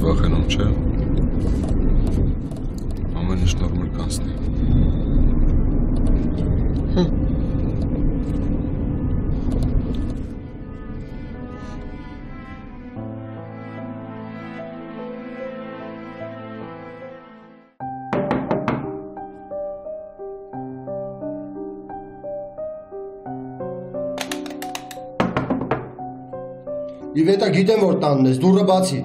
վախենում չէ։ Ամեն ինչ նորմալ կանցնի։ Իվետա գիտեմ որ տանն ես, դուրը բացի։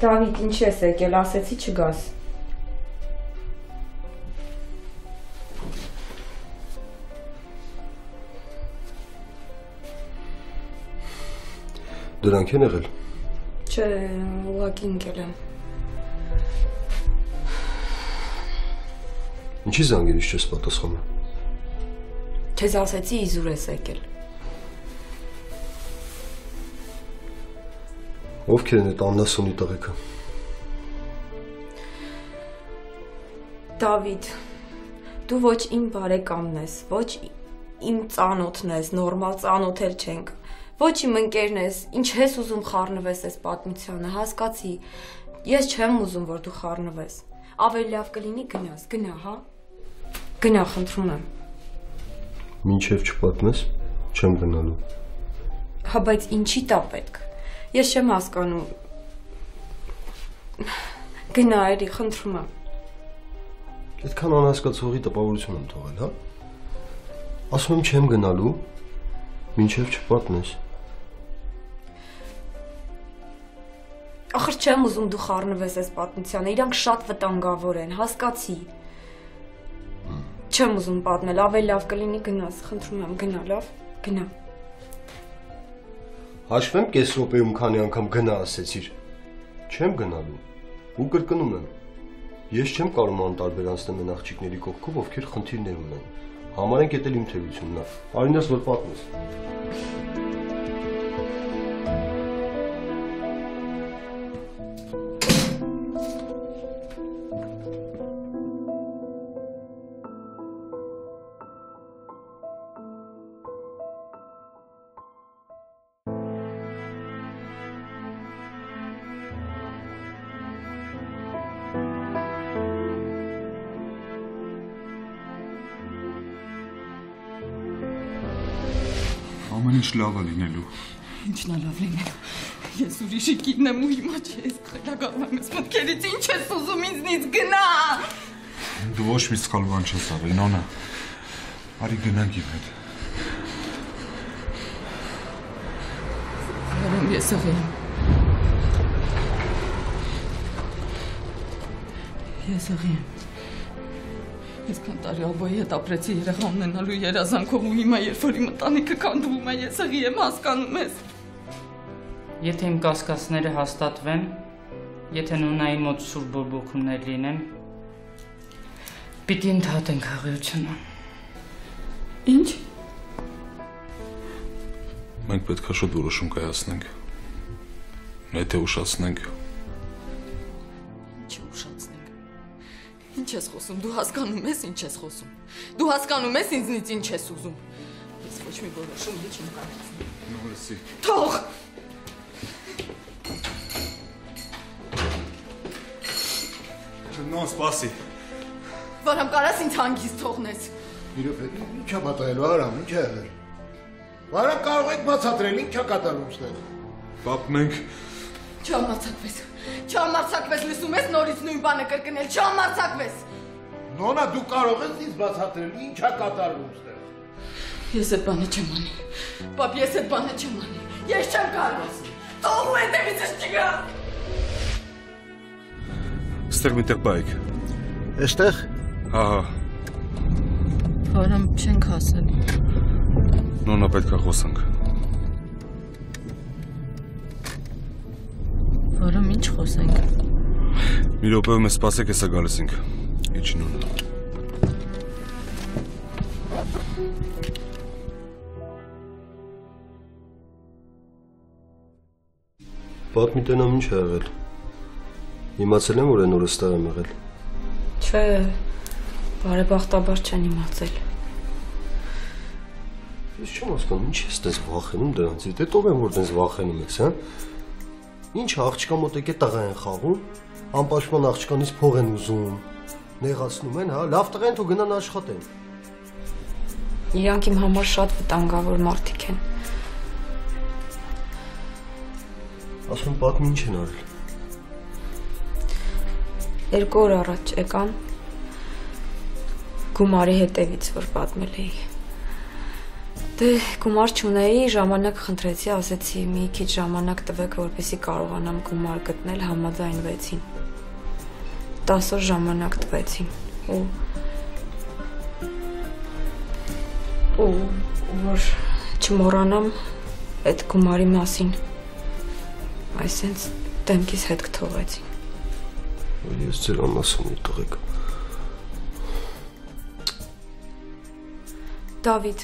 Դավիթ, ինչ ես եկել, ասեցի չգաս։ Դրանք են եղել։ Չէ, ուղղակի ընկել եմ։ Ինչի զանգերից չես պատասխանում։ Քեզ ասեցի իզուր ես եկել։ Ովքեր են այդ աննասունի տղեկը։ Դավիթ, դու ոչ իմ բարեկամն ես, ոչ իմ ծանոթն ես, նորմալ ծանոթել չենք։ Ոչ իմ ընկերն ես, ինչ ես ուզում խառնվես այս պատմությանը, հասկացի։ Ես չեմ ուզում, որ դու խառնվես։ Ավելի լավ կլինի գնաս, գնա, հա։ Գնա, խնդրում եմ։ Մինչև չպատմես, չեմ գնալու։ Հա, բայց ինչի տա պետք։ Ես չեմ հասկանում։ Գնա, էլի, խնդրում եմ։ Այդքան անհասկացողի տպավորություն եմ թողել, հա։ Ասում եմ չեմ գնալու, մինչև չպատմես։ Ախր չեմ ուզում դու խառնվես այս պատմությանը, իրանք շատ վտանգավոր են, հասկացի։ Չեմ ուզում պատմել, ավելի լավ կլինի գնաս, խնդրում եմ, գնա, լավ, գնա։ Հաշվեմ կես րոպեում քանի անգամ գնա ասեցիր։ Չեմ գնալու։ Ու կրկնում եմ։ Ես չեմ կարող անտարբեր անցնել այն աղջիկների կողքով, ովքեր խնդիրներ ունեն։ Համարենք էդ էլ իմ թերությունն է։ Արինես որ պատմես։ Ամեն ինչ լավ է լինելու։ Ինչն է լավ լինելու։ Ես ուրիշի կինն եմ ու հիմա չես խելագարում եմ ես մտքերից, ինչ ես ուզում ինձնից գնա։ Դու ոչ մի սխալ բան չես արել, Նոնա։ Արի գնանք իմ հետ։ Որում ես աղի եմ։ Ես աղի եմ։ Այսքան տարի աբայի հետ ապրեցի երեխա ունենալու երազանքով ու հիմա երբ որ իմ ընտանիքը քանդվում է, ես աղի եմ, հասկանում ես։ Եթե իմ կասկածները հաստատվեն, եթե Նոնայի մոտ սուր բորբոքումներ լինեն, պիտի ընդհատենք աղիությունը։ Ինչ։ Մենք պետք է շուտ որոշում կայացնենք։ Եթե ուշացնենք։ Ինչ ուշացնենք։ Ինչ ես խոսում, դու հասկանում ես ինչ ես խոսում։ Դու հասկանում ես ինձնից ինչ ես ուզում։ Ես ոչ մի որոշում չեմ կայացնում։ Նորսի։ Թող։ Նոն սպասի։ Վարամ կարաս ինձ հանգիստ թողնես։ Իրոք ինչ է մտայելու, Արամ, ինչ է եղել։ Վարամ կարող եք բացատրել, ինչ է կատարում ստեղ։ Պատմենք։ Չամարցակվես։ Չամարցակվես, լսում ես նորից նույն բանը կրկնել, չամարցակվես։ Նոնա, դու կարող ես ինձ բացատրել, ինչ է կատարվում ստեղ։ Ես այդ բանը չեմ անի։ Պապ, ես այդ բանը չեմ անի։ Ես չեմ կարող։ Թող ու հետևիցս չգա։ Ստեղ միտեղ բայք։ Էստեղ։ Հա։ Վարամ չենք հասել։ Նոնա պետք է խոսանք։ Վարամ ինչ խոսենք։ Մի րոպե մեզ սպասեք, հեսա գալիս ենք։ Իջի Նոնա։ Պատմի տենամ ինչ է եղել։ Իմացել եմ, որ այն օրը ստեղ եմ եղել։ Չէ, բարեբախտաբար չեն իմացել։ Ես չեմ հասկանում, ինչ ես տես վախենում դրանցից, դե տով եմ, որ տես վախենում ես, հա։ Ինչ աղջկա մոտ եկե տղա են խաղում, անպաշտպան աղջկանից փող են ուզում, նեղացնում են, հա, լավ տղա են, թող գնան աշխատեն։ Իրանք իմ համար շատ վտանգավոր մարդիկ են։ Ասում պատմի ինչ են արել։ 2 օր առաջ եկան գումարի հետևից, որ պատմել էի։ Դե գումար չունեի, ժամանակ խնդրեցի, ասեցի մի քիչ ժամանակ տվեք, որպեսզի կարողանամ գումար գտնել, համաձայնվեցին։ 10 օր ժամանակ տվեցին ու որ չմոռանամ այդ գումարի մասին, այսինքն դեմքիս հետ կթողեցին։ Ես ձեր անասուն եմ տղեկ։ Դավիթ,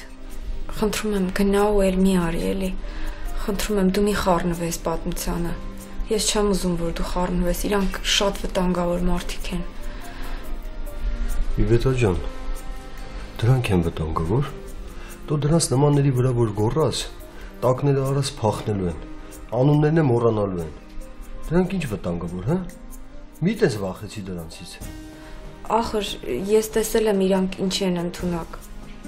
խնդրում եմ գնա ու էլ մի արի էլի, խնդրում եմ դու մի խառնվես պատմությանը, ես չեմ ուզում, որ դու խառնվես, իրանք շատ վտանգավոր մարդիկ են։ Իվետա ջան, դրանք են վտանգավոր, դու դրանց նմանների վրա որ գոռաս, տակները արած փախնելու են, անուններն մոռանալու են, դրանք ինչ վտանգավոր, հա? Մի տես վախեցի դրանցից։ Ախր, ես տեսել եմ իրանք ինչի են ընդունակ։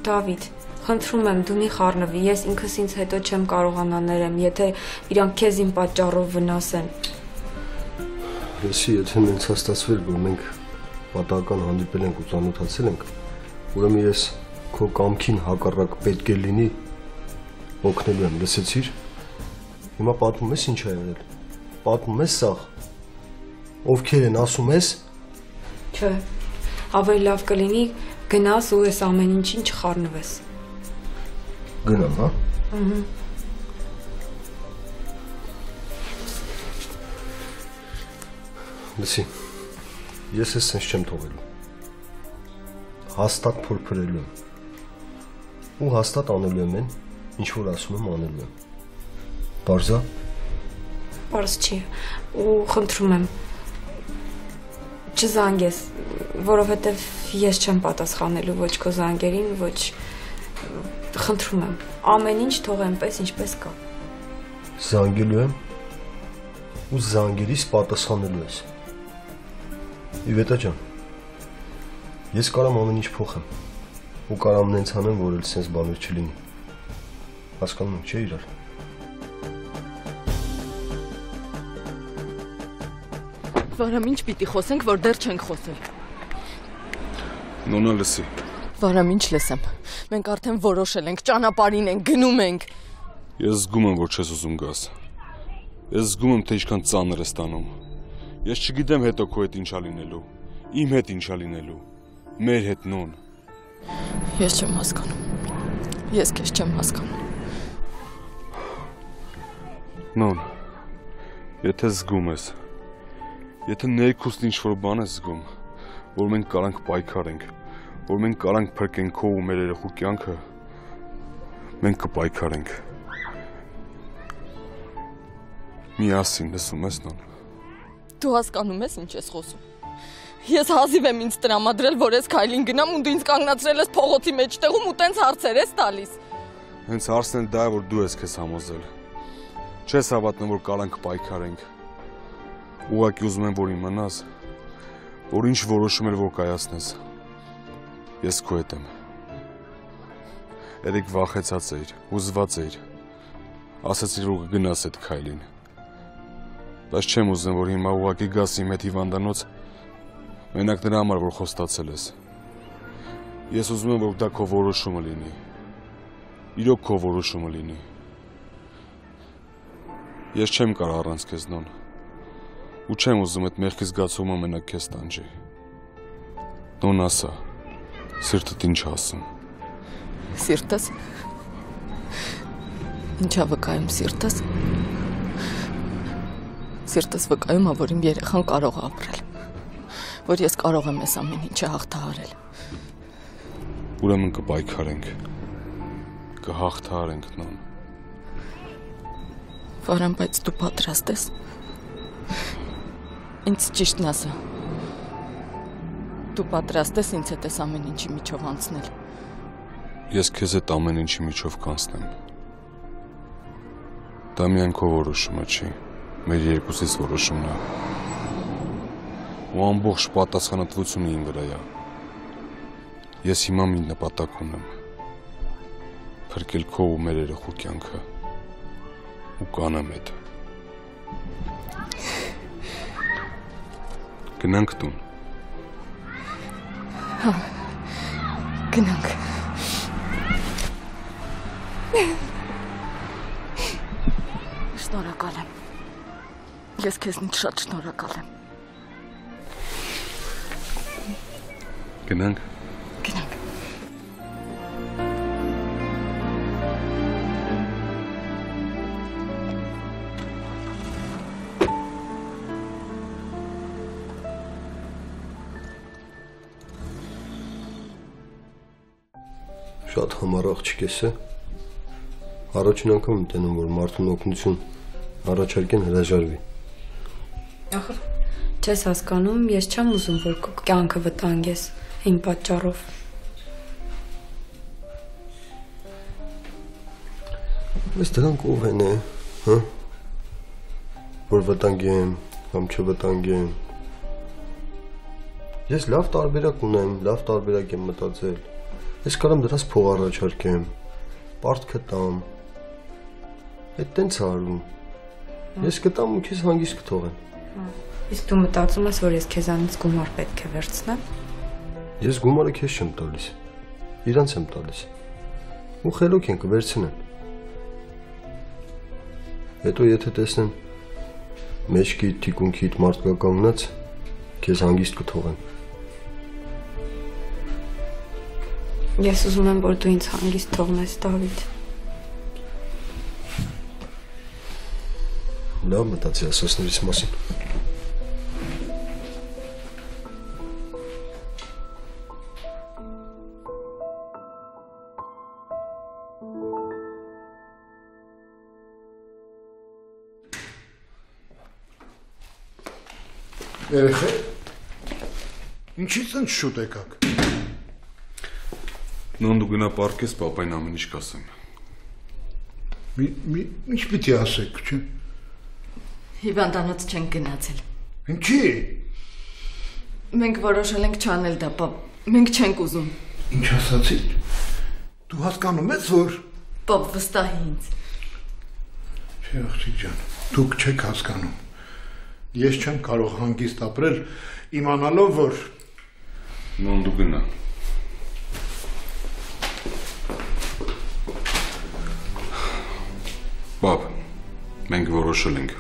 Դավիթ, խնդրում եմ դու մի խառնվի, ես ինքս ինձ հետո չեմ կարողանա ներեմ, եթե իրանք քեզ իմ պատճառով վնասեն։ Եսի, եթե մենք հաստատվել, որ մենք պատահական հանդիպել ենք ու ծանոթացել ենք, ուրեմն ես քո կամքին հակառակ պետք է լինի օգնելու եմ, լսեցիր։ Հիմա պատմում ես ինչ ա եղել։ Պատմում ես սաղ։ Ովքեր են ասում ես։ Չէ, ավելի լավ կլինի գնաս ու ես ամեն ինչին չխառնվես։ Գնամ, հա։ Լսի, ես ես սենց չեմ թողելու։ Հաստատ փորփրելու եմ։ Ու հաստատ անելու եմ են, ինչ որ ասում եմ անելու եմ։ Պարզա։ Պարզ չի, ու խնդրում եմ չզանգես, որովհետև ես չեմ պատասխանելու ոչ քո զանգերին, ոչ խնդրում եմ, ամեն ինչ թող այնպես ինչպես կա։ Զանգելու եմ ու զանգերից պատասխանելու ես։ Իվետա ջան, ես կարամ ամեն ինչ փոխեմ ու կարամ նենց անեմ, որ էլ սենց բաներ չլինի։ Հասկանում եք, չէ՞ իրար։ Վարամ, ինչ պիտի խոսենք, որ դեռ չենք խոսել։ Նոնա լսի։ Վարամ, ինչ լսեմ։ Մենք արդեն որոշել ենք, ճանապարհին ենք, գնում ենք։ Ես զգում եմ, որ չես ուզում գաս։ Ես զգում եմ, թե ինչքան ծանր ես տանում։ Ես չգիտեմ հետո քո հետ ինչա լինելու։ Իմ հետ ինչա լինելու։ Մեր հետ նոն։ Ես չեմ հասկանում։ Ես քեզ չեմ հասկանում։ Նոն, եթե զգում ես, եթե ներքուստ ինչ-որ բան ես զգում, որ մենք կարանք պայքարենք, որ մենք կարանք փրկենք քո ու մեր երեխու կյանքը, մենք կպայքարենք։ Միասին, լսում ես նոն։ Դու հասկանում ես ինչ ես խոսում։ Ես հազիվ եմ ինձ տրամադրել, որ ես քայլին գնամ ու դու ինձ կանգնացրել ես փողոցի մեջտեղում ու տենց հարցեր ես տալիս։ Հենց հարցն էլ դա է, որ դու ես քեզ համոզել։ Չես հավատնում, որ կարանք պայքարենք։ Ուղղակի ուզում եմ, որ իմանաս, որ ինչ որոշում էլ որ կայացնես։ Ես քո հետ եմ։ Երեք վախեցած էիր, հուզված էիր։ Ասացիր, որ կգնաս այդ քայլին։ Բայց չեմ ուզում, որ հիմա ուղղակի գաս իմ հետ հիվանդանոց, մենակ նրա համար, որ խոստացել ես։ Ես ուզում եմ, որ դա քո որոշումը լինի։ Իրոք քո որոշումը լինի։ Ես չեմ կարող առանց քեզ նոն։ Ու չեմ ուզում այդ մեղքի զգացումը մենակ քեզ տանջի։ Նոն ասա, սիրտդ ինչ ասում։ Սիրտս։ Ինչա վկայում սիրտս։ Սիրտս վկայում է, որ իմ երեխան կարող է ապրել։ Որ ես կարող եմ այս ամեն ինչը հաղթահարել։ Ուրեմն կպայքարենք։ Կհաղթահարենք նոն։ Վարան, բայց դու պատրաստ ես։ Ինձ ճիշտն ասա։ Դու պատրաստ ես ինձ հետ այս ամեն ինչի միջով անցնել։ Ես քեզ հետ ամեն ինչի միջով կանցնեմ։ Դա միայն քո որոշումը չի, մեր երկուսից որոշումն է։ Ու ամբողջ պատասխանատվությունը իմ վրա է։ Ես հիմա մի նպատակ ունեմ։ Փրկել քո ու մեր երեխու կյանքը։ Ու կանեմ հետ։ Գնանք տուն։ Հա, գնանք։ Շնորհակալ եմ։ Ես քեզնից շատ շնորհակալ եմ։ Գնանք։ Գնանք։ Շատ համառ աղջիկ ես, առաջին անգամ եմ տենում, որ մարդուն օգնություն առաջարկեն հրաժարվի։ Ախր, չես հասկանում, ես չեմ ուզում, որ քո կյանքը վտանգես իմ պատճառով։ Ես դրանք ով են, հա? Որ վտանգեմ, կամ չվտանգեմ։ Ես լավ տարբերակ ունեմ, լավ տարբերակ եմ մտածել։ Ես կարամ դրանց փող առաջարկեմ, պարտքը տամ։ Այդ տենց արում։ Ես կտամ ու քեզ հանգիստ կթողեմ։ Իսկ դու մտածում ես, որ ես քեզանից գումար պետք է վերցնեմ։ Ես գումարը քեզ չեմ տալիս։ Իրանց եմ տալիս։ Ու խելոք են կվերցնեն։ Հետո եթե տեսնեն մեջքիդ, թիկունքիդ մարդկա կանգնած, քեզ հանգիստ կթողեն։ Ես ուզում եմ, որ դու ինձ հանգիստ թողնես, Դավիթ։ Լավ մտածի ասածներից մասին։ Երեխեք, ինչից ընդ շուտ եկաք։ Նոն դու գնա պարկես, պապային ամեն ինչ կասեմ։ Ինչ պիտի ասեք, չէ։ Հիվանդանոց չենք գնացել։ Ինչի։ Մենք որոշել ենք չանել դա, պապ։ Մենք չենք ուզում։ Ինչ ասացիք։ Դու հասկանում ես, որ Պապ, վստահի ինձ։ Չէ, աղջիկ ջան, դուք չեք հասկանում։ Ես չեմ կարող հանգիստ ապրել, իմանալով, որ Նոն դու գնա։ Բաբ, մենք որոշել ենք։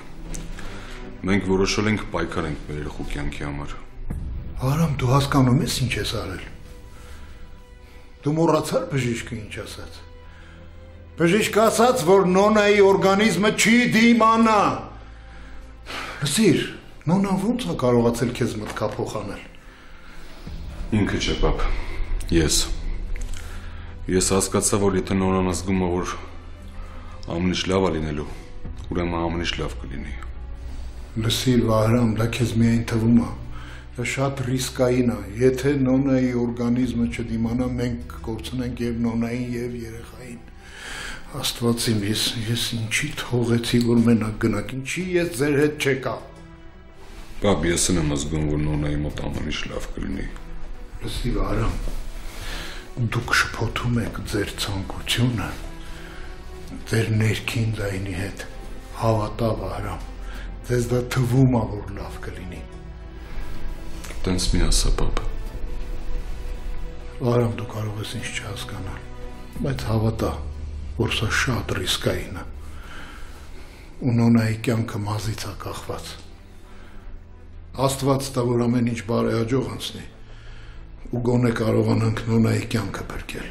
Մենք որոշել ենք պայքար ենք մեր երեխու կյանքի համար։ Արամ, դու հասկանում ես ինչ ես արել։ Դու մոռացար բժիշկը ինչ ասաց։ Բժիշկը ասաց, որ Նոնայի օրգանիզմը չի դիմանա։ Լսիր, Նոնան ո՞նց է կարողացել քեզ մտքա փոխանել։ Ինքը չէ, բաբ, ես։ Ես հասկացա, որ եթե Նոնան ազգում է, որ ամեն ինչ լավ է լինելու, ուրեմն ամեն ինչ լավ կլինի։ Լսիր, Վահրամ, դա քեզ միայն թվում է։ Դա շատ ռիսկային է։ Եթե Նոնայի օրգանիզմը չդիմանա, մենք կկորցնենք եւ Նոնային եւ երեխային։ Աստված իմ, ես ինչի թողեցի, որ մենակ գնաք, ինչի ես ձեր հետ չեկա։ Բաբ, ես եմ ազգում, որ Նոնայի մոտ ամեն ինչ լավ կլինի։ Լսիր, Արամ, դուք շփոթում եք ձեր ցանկությունը ձեր ներքին ձայնի հետ։ Հավատա, Արամ, ձեզ դա թվում է, որ լավ կլինի։ Տենց մի ասա, բաբ։ Արամ, դու կարող ես ինձ չհասկանալ, բայց հավատա, որ սա շատ ռիսկային է։ Ու Նոնայի կյանքը մազից է կախված։ Աստված տա, որ ամեն ինչ բարեհաջող անցնի, ու գոնե կարողանանք Նոնայի կյանքը փրկել։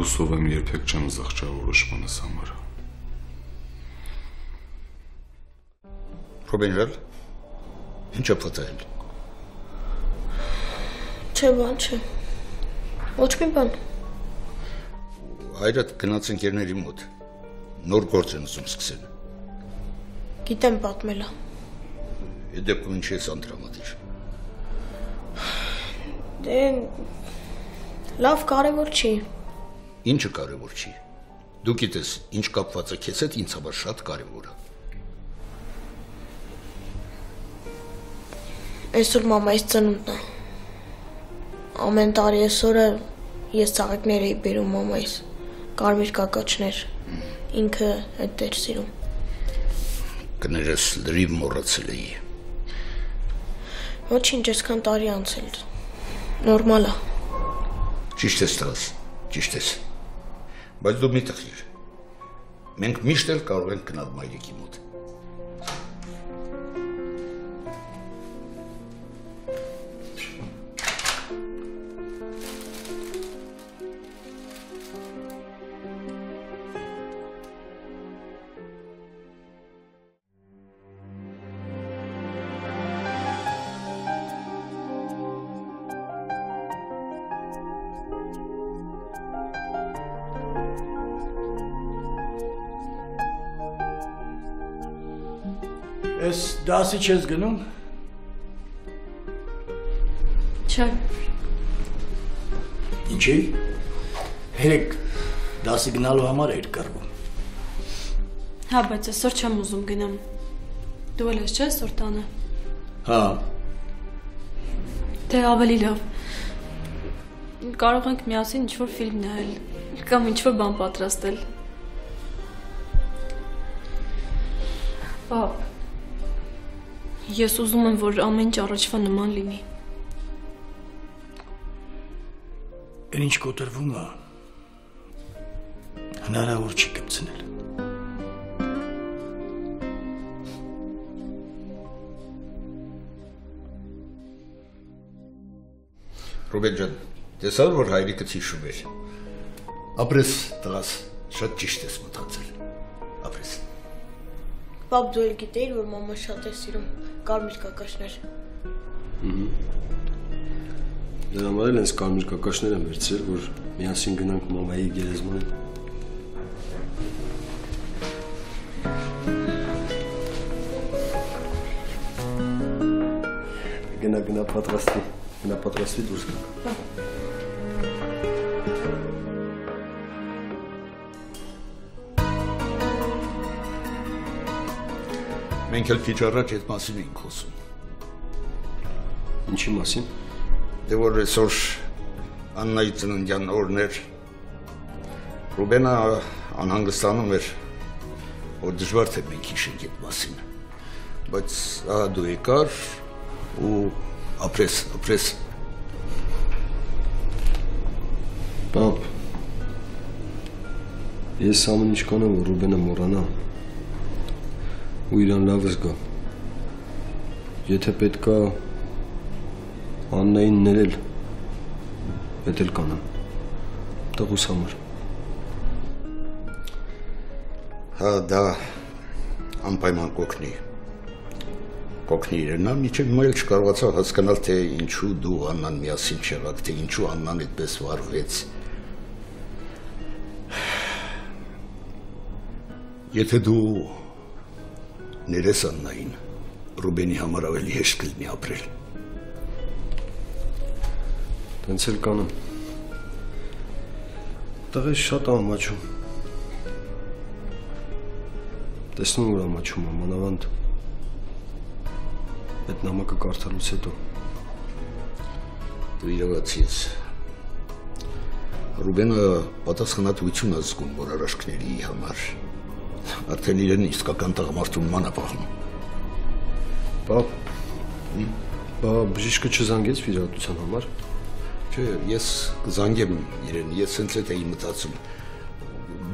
Հուսով եմ երբեք չեմ զղջա որոշմանս համար։ Ռոբենրել, ինչ է փոխել։ Չէ, բան չէ։ Ոչ մի բան։ Հայրդ գնաց ընկերների մոտ։ Նոր գործ են ուզում սկսել։ Գիտեմ պատմելա։ Այդ դեպքում ինչ ես անդրամատիր։ Դե լավ կարևոր չի։ Ինչը կարևոր չի։ Դու գիտես, ինչ կապված է քեզ հետ, ինձ համար շատ կարևոր է։ Այսօր մամայիս ծնունդն է։ Ամեն տարի այսօրը ես ծաղիկներ էի բերում մամայիս, կարմիր կակաչներ, ինքը այդ էր սիրում։ Կներես լրիվ մոռացել էի։ Ոչինչ, այսքան տարի անցել, նորմալ է։ Ճիշտ ես տղաս, ճիշտ ես։ Բայց դու մի տխիր։ Մենք միշտ էլ կարող ենք գնալ մայրիկի մոտ։ Ես դասի չես գնում։ Չէ։ Ինչի՞։ Հերեք դասի գնալու համար էր կռվում։ Հա, բայց այսօր չեմ ուզում գնամ։ Դու էլ ես չէ՞ այսօր տանը։ Հա։ Դե ավելի լավ։ Կարող ենք միասին ինչ-որ ֆիլմ նայել կամ ինչ-որ բան պատրաստել։ Պապ, ես ուզում եմ, որ ամեն ինչ առաջվա նման լինի։ Այն ինչ կոտրվում է, հնարավոր չի կպցնել։ Ռուբեն ջան, տեսա՞ր, որ հայրիկս հիշում էր։ Ապրես, տղաս, շատ ճիշտ ես մտածել։ Ապրես։ Պապ, դու էլ գիտեիր, որ մաման շատ է սիրում կարմիր կակաշներ։ Դրա համար էլ հենց կարմիր կակաշներ եմ վերցրել, որ միասին գնանք մամայի գերեզման։ Գնա պատրաստվի դուրս գանք։ Մենք էլ քիչ առաջ այդ մասին էինք խոսում։ Ինչի մասին։ Դե որ այսօր Աննայի ծննդյան օրն էր, Ռուբենը անհանգստանում էր, որ դժվար թե մենք հիշենք այդ մասին։ Բայց ահա դու եկար ու ապրես։ Պապ, ես ամեն ինչ կանեմ, որ Ռուբենը մոռանա ու իրան լավ զգա։ Եթե պետք է Աննային ներել, պետք էլ կանեմ, տղուս համար։ Հա, դա անպայման կօգնի իրենա, մինչև հիմա էլ չկարողացա հասկանալ, թե ինչու դու Աննան միասին չեղաք, թե ինչու Աննան այդպես վարվեց։ Եթե դու ներես Աննային, Ռուբենի համար ավելի հեշտ կլինի ապրել։ Տենց էլ կանեմ։ Տղես շատ ամաչում։ Տեսնում որ ամաչում եմ, մանավանդ այդ նամակը կարդալուց հետո։ Դու իրավացի ես։ Ռուբենը պատասխանատվություն է զգում որ արաշքների համար։ Արդեն իրեն իսկական տղամարդու նման է պահում։ Պապ, բժիշկը չզանգեց վիրահատության համար։ Չէ, ես կզանգեմ իրեն, ես հենց այդ էի մտածում։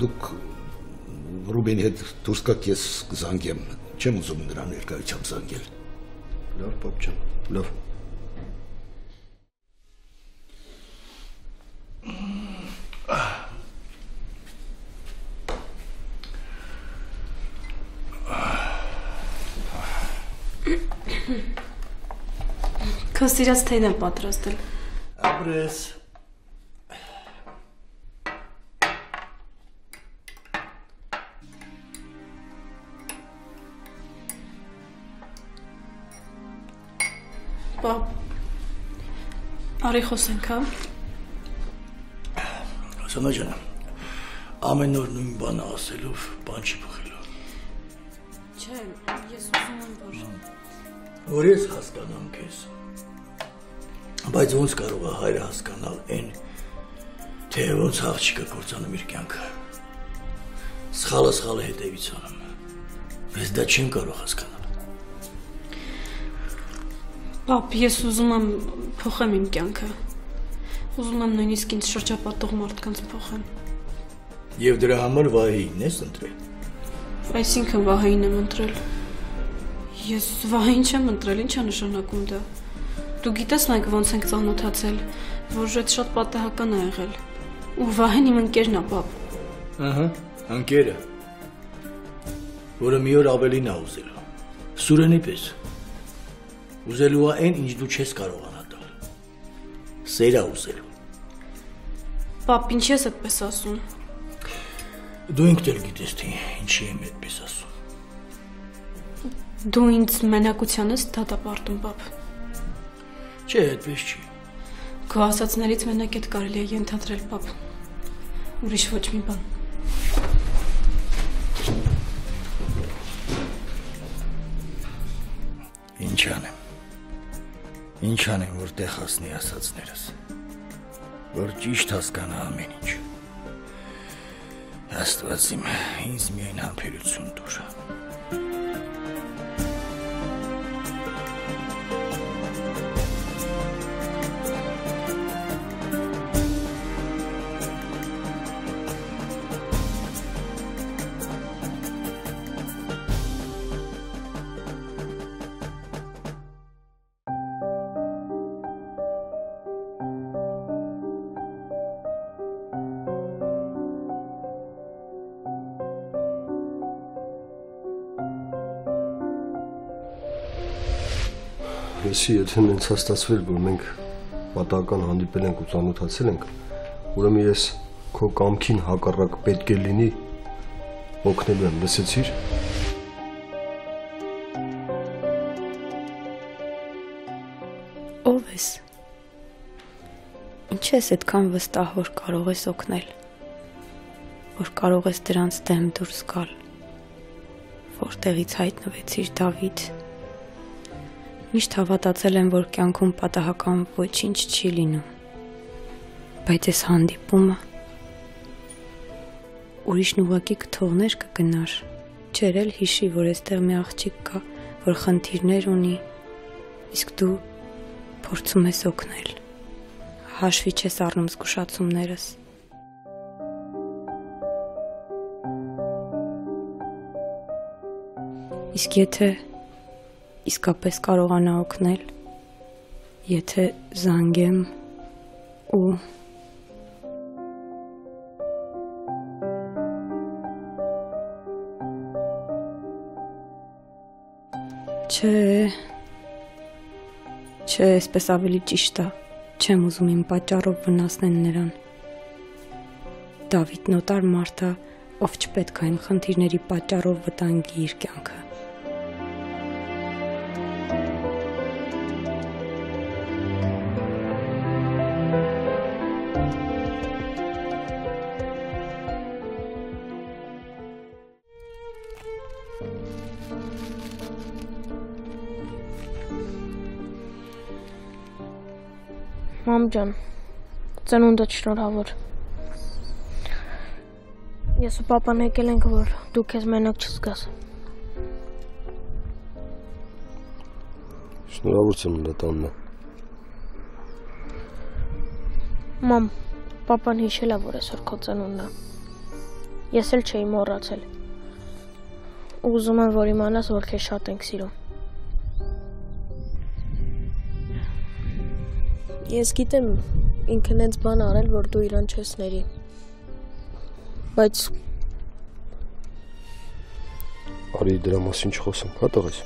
Դուք Ռուբենի հետ դուրս գաք, ես կզանգեմ, չեմ ուզում նրա ներկայությամբ զանգել։ Լավ, պապ ջան, լավ։ Քո սիրած թեյն եմ պատրաստել։ Ապրես։ Արի խոսենք, հա։ Սոնա ջան, ամեն օր նույն բանը ասելով բան չի փոխելու։ Չէ, ես ուզում եմ որ ես հասկանամ քեզ։ Բայց ոնց կարող է հայրը հասկանալ այն, թե ոնց աղջիկը կործանում իր կյանքը։ Սխալը հետևից անում։ Ես դա չեմ կարող հասկանալ։ Պապ, ես ուզում եմ փոխեմ իմ կյանքը։ Ուզում եմ նույնիսկ ինձ շրջապատող մարդկանց փոխեմ։ Եվ դրա համար Վահեին ես ընտրել։ Այսինքն Վահեին եմ ընտրել։ Ես Վահեին չեմ ընտրել, ի՞նչ է նշանակում դա։ Դու գիտես մենք ոնց ենք ծանոթացել, որ այդ շատ պատահական է եղել։ Ու Վահեն իմ ընկերն է, պապ։ Ահա, ընկերը։ Որը մի օր ավելին է ուզելու։ Սուրենի պես։ Ուզելու է այն, ինչ դու չես կարողանա տալ։ Սեր է ուզելու։ Պապ, ինչ ես այդպես ասում։ Դու ինքդ էլ գիտես, թե ինչի եմ այդպես ասում։ Դու ինձ մենակության ես դատապարտում, պապ։ Չէ, այդպես չի։ Քո ասածներից մենակ այդ կարելի է ենթադրել, պապ։ Ուրիշ ոչ մի բան։ Ինչ անեմ, որ տեղ հասնի ասածներս, որ ճիշտ հասկանա ամեն ինչ։ Աստված իմ, ինձ միայն համբերություն տուր։ Եսի եթե մենց հաստացվել, որ մենք պատահական հանդիպել ենք ու ծանոթացել ենք, ուրեմն ես քո կամքին հակառակ պետք է լինի օգնելու եմ, լսեցիր։ Ով ես։ Ինչ ես այդքան վստահ, որ կարող ես օգնել, որ կարող ես դրանց դեմ դուրս գալ, որտեղից հայտնվեցիր Դավիթ։ Միշտ հավատացել եմ, որ կյանքում պատահական ոչինչ չի լինում, բայց այս հանդիպումը ուրիշն ուղղակի կթողներ կգնար, չէր էլ հիշի, որ այստեղ մի աղջիկ կա, որ խնդիրներ ունի, իսկ դու փորձում ես օգնել, հաշվի չես առնում զգուշացումներս։ Իսկ եթե իսկապես կարողանա օգնել, եթե զանգեմ ու Չէ, այսպես ավելի ճիշտ է, չեմ ուզում իմ պատճառով վնասնեն նրան։ Դավիթն օտար մարդ է, ով չպետք է այն խնդիրների պատճառով վտանգի իր կյանքը։ Մամ ջան, ծնունդդ շնորհավոր։ Ես ու պապան եկել ենք, որ դու քեզ մենակ չզգաս։ Շնորհավոր ծննդատանն է։ Մամ, պապան հիշել է, որ այսօր քո ծնունդն է։ Ես էլ չէի մոռացել։ Ուզում եմ, որ իմանաս, որ քեզ շատ ենք սիրում։ Ես գիտեմ, ինքն հենց բան արել, որ դու իրան չես ների։ Բայց արի դրա մասին չխոսենք, հա տղես։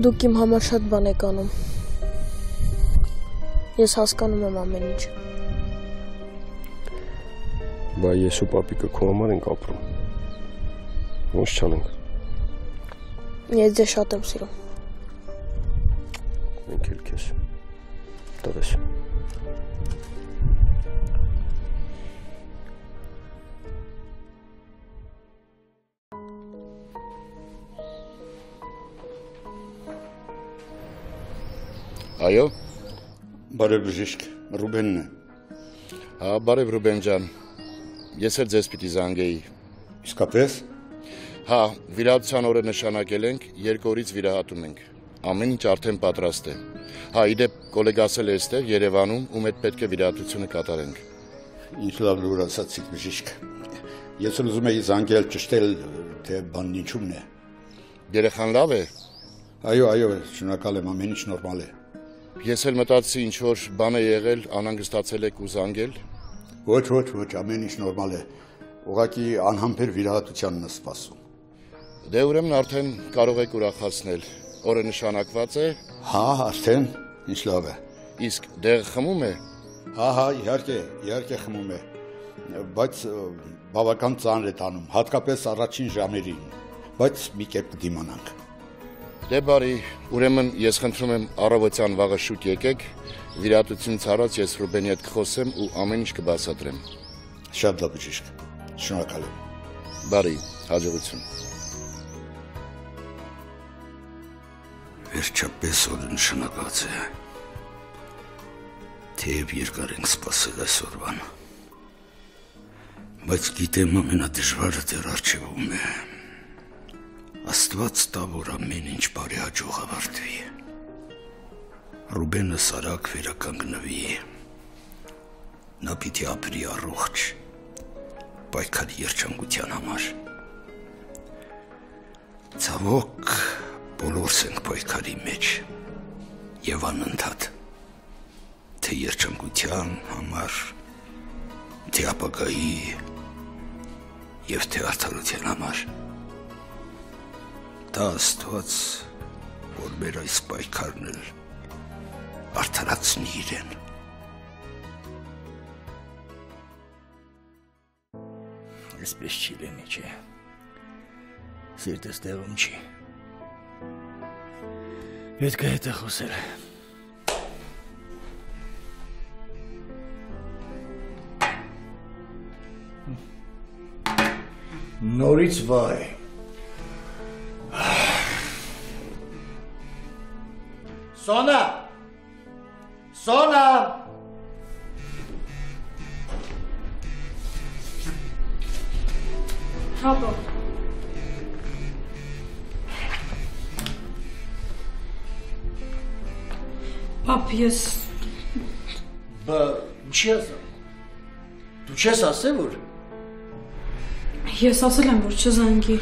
Դուք իմ համար շատ բան եք անում։ Ես հասկանում եմ ամեն ինչ։ Բա ես ու պապիկը քո համար ենք ապրում։ Ոնց չանենք։ Ես ձեզ շատ եմ սիրում։ Մենք էլ քեզ։ Տվես։ Այո։ Բարև բժիշկ, Ռուբենն է։ Հա, բարև Ռուբեն ջան։ Ես էլ ձեզ պիտի զանգեի։ Իսկապես։ Հա, վիրահատության օրը նշանակել ենք, 2 օրից վիրահատում ենք։ Ամեն ինչ արդեն պատրաստ է։ Հա, իդեպ գոլեգ ասել է այստեղ Երևանում, ում հետ պետք է վիրահատությունը կատարենք։ Ինչ լավ լուր ասացիք բժիշկ։ Ես ուզում եի զանգել ճշտել, թե բանն ինչու՞մն է։ Երեխան լավ է։ Այո, շնորհակալ եմ, ամեն ինչ նորմալ է։ Ես էլ մտածեցի ինչ որ բան է եղել, անհանգստացել եք ու զանգել։ Ոչ, ամեն ինչ նորմալ է։ Ուղղակի անհամբեր վիրահատությանն է սպասում։ Դե ուրեմն արդեն կարող եք ուրախացնել։ Օրը նշանակված է։ Հա, արդեն, ինչ լավ է։ Իսկ դեղ խմում է։ Հա, իհարկե խմում է։ Բայց բավական ծանր է տանում, հատկապես առաջին ժամերին, բայց մի կերպ կդիմանանք։ Դե բարի, ուրեմն ես խնդրում եմ առավոտյան վաղը շուտ եկեք, վիրահատությունից առաջ ես Ռուբենի հետ կխոսեմ ու ամեն ինչ կբացատրեմ։ Շատ լավ բժիշկ, շնորհակալ եմ։ Բարի, հաջողություն։ Վերջապես օրը նշանակված է, թեև երկար ենք սպասել այս օրվան, բայց գիտեմ ամենադժվարը դեռ առջևում է։ Աստված տա, որ ամեն ինչ բարի հաջող ավարտվի։ Ռուբենը սարակ վերականգնվի։ Նա պիտի ապրի առողջ, պայքարի երջանկության համար։ Ցավոք, բոլորս ենք պայքարի մեջ եւ անընդհատ, թե երջանկության համար, թե ապագայի եւ թե արդարության համար։ Դա Աստված, որ մեր այս պայքարն էլ արդարացնի իրեն։ Այսպես չի լինի, չէ։ Սիրտս տեղում չի։ Պետք է հետ է խոսել։ Նորից վայ։ Սոնա։ Հապա։ Պապ, ես... Բա, ինչի ասա։ Դու չես ասել, որ... Ես ասել եմ, որ չզանգի։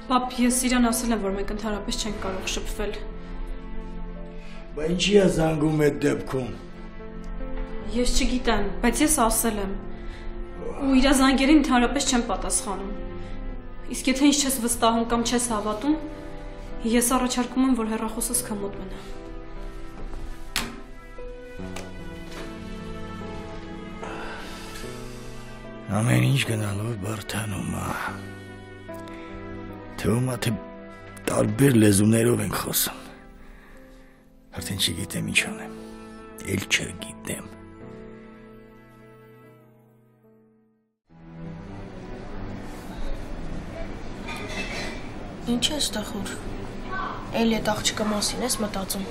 Պապ, ես իրան ասել եմ, որ մենք ընդհանրապես չենք կարող շփվել։ Բա ինչի է զանգում այդ դեպքում։ Ես չգիտեմ, բայց ես ասել եմ։ Ու իր զանգերին ընդհանրապես չեմ պատասխանում։ Իսկ եթե ինձ չես վստահում կամ չես հավատում, ես առաջարկում եմ, որ հեռախոսս քո մոտ մնա։ Ամեն ինչ գնալով բարդանում է։ Թվում է, թե տարբեր լեզուներով ենք խոսում։ Արդեն չգիտեմ ինչ անեմ։ Էլ չգիտեմ։ Ինչ ես տխուր։ Էլ այդ աղջիկը մասին ես մտածում։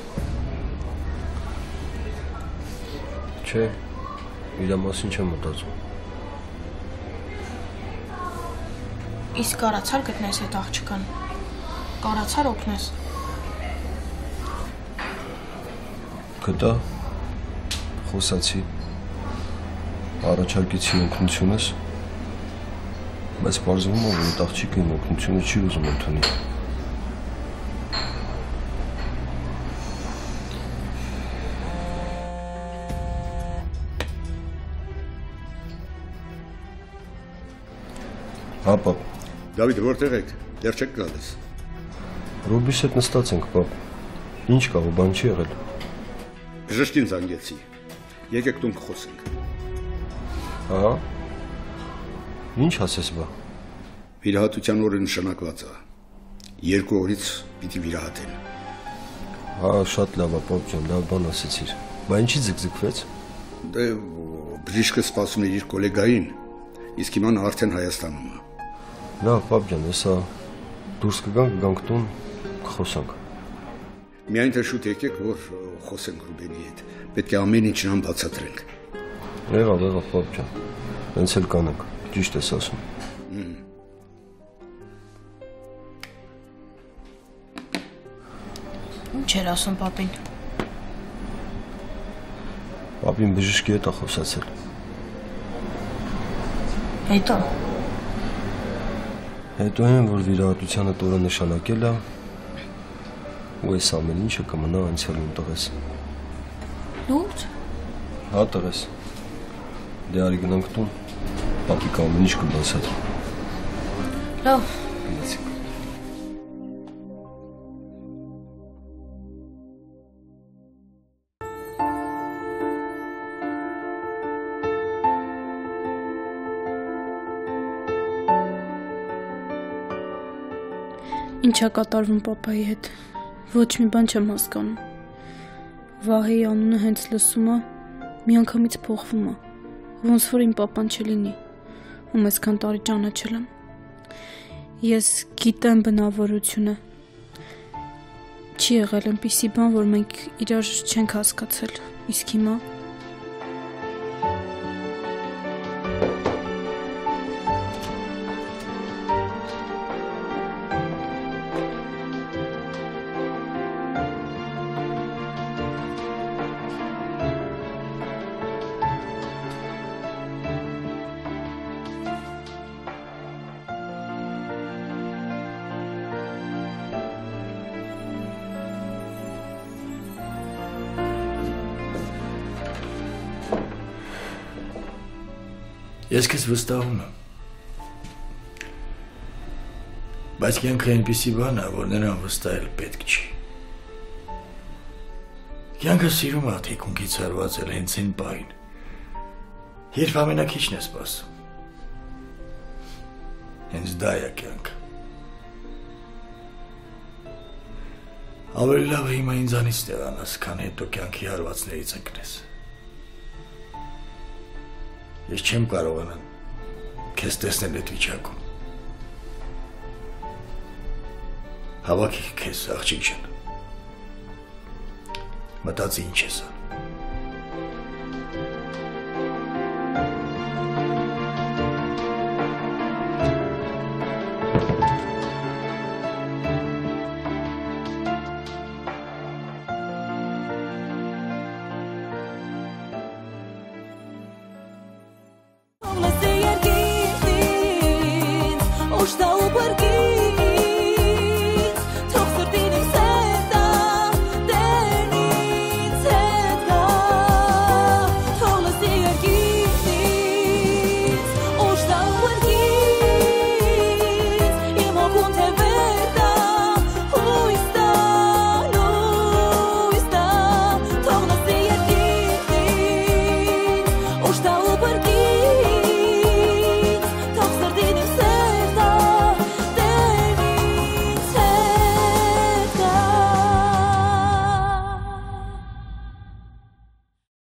Չէ, իր մասին չեմ մտածում։ Իսկ կարացար գտնես այդ աղջկան։ Կարացար օգնես։ Գտա, խոսացի, առաջարկեցի օգնությունս, բայց պարզվում է, որ այդ աղջիկը իմ օգնությունը չի ուզում ընդունի։ Հապա։ Դավիթ, որտեղ եք, դեռ չեք գալիս։ Ռուբիս հետ նստած ենք, պապ, ինչ կա ու բան չի եղել։ Բժշկին զանգեցի, եկեք տուն կխոսենք։ Հա։ Ինչ ասես բա։ Վիրահատության օրը նշանակված է։ 2 օրից պիտի վիրահատեն։ Հա, շատ լավ է, պապ ջան, լավ բան ասեցիր։ Բա ինչի ձգձգվեց։ Դե բժիշկը սպասում է իր գոլեգային, իսկ հիմա նա արդեն Հայաստանում է։ Լավ, պապ ջան, հեսա դուրս կգանք տուն, կխոսանք։ Միայն թե շուտ եկեք, որ խոսենք Ռուբենի հետ։ Պետք է ամեն ինչն անբացատրենք։ Եղավ, պապ ջան։ Հենց էլ կանենք, ճիշտ ես ասում։ Ինչ էր ասում պապին։ Պապին բժշկի հետ է խոսացել։ Հետո են, որ վիրահատությանը տորը նշանակել է, ու այս ամեն ինչը կմնա անցյալում տղես։ Լուրջ։ Հա, տղես։ Դե արի գնանք տուն, պապիկ ամեն ինչ կբացատրի։ Լավ։ Ինչ է կատարվում պապայի հետ։ Ոչ մի բան չեմ հասկանում։ Վահեի անունը հենց լսում է, միանգամից փոխվում է։ Ոնց որ իմ պապան չլինի, ում այսքան տարի ճանաչել եմ։ Ես գիտեմ բնավորությունը։ Չի եղել այնպիսի բան, որ մենք իրար չենք հասկացել։ Իսկ հիմա Ես քեզ վստահում եմ։ Բայց կյանքը այնպիսի բան է, որ նրան վստահել պետք չի։ Կյանքը սիրում է թիկունքից հարվածել հենց այն պահին, երբ ամենակիչն է սպասում։ Հենց դա է կյանքը։ Ավելի լավ է հիմա ինձանից տեղանաս, քան հետո կյանքի հարվածներից ընկնես։ Ես չեմ կարողանա քեզ տեսնել այդ վիճակում։ Հավաքի քեզ աղջիկ ջան։ Մտածի ինչ ես անում։ Ușta u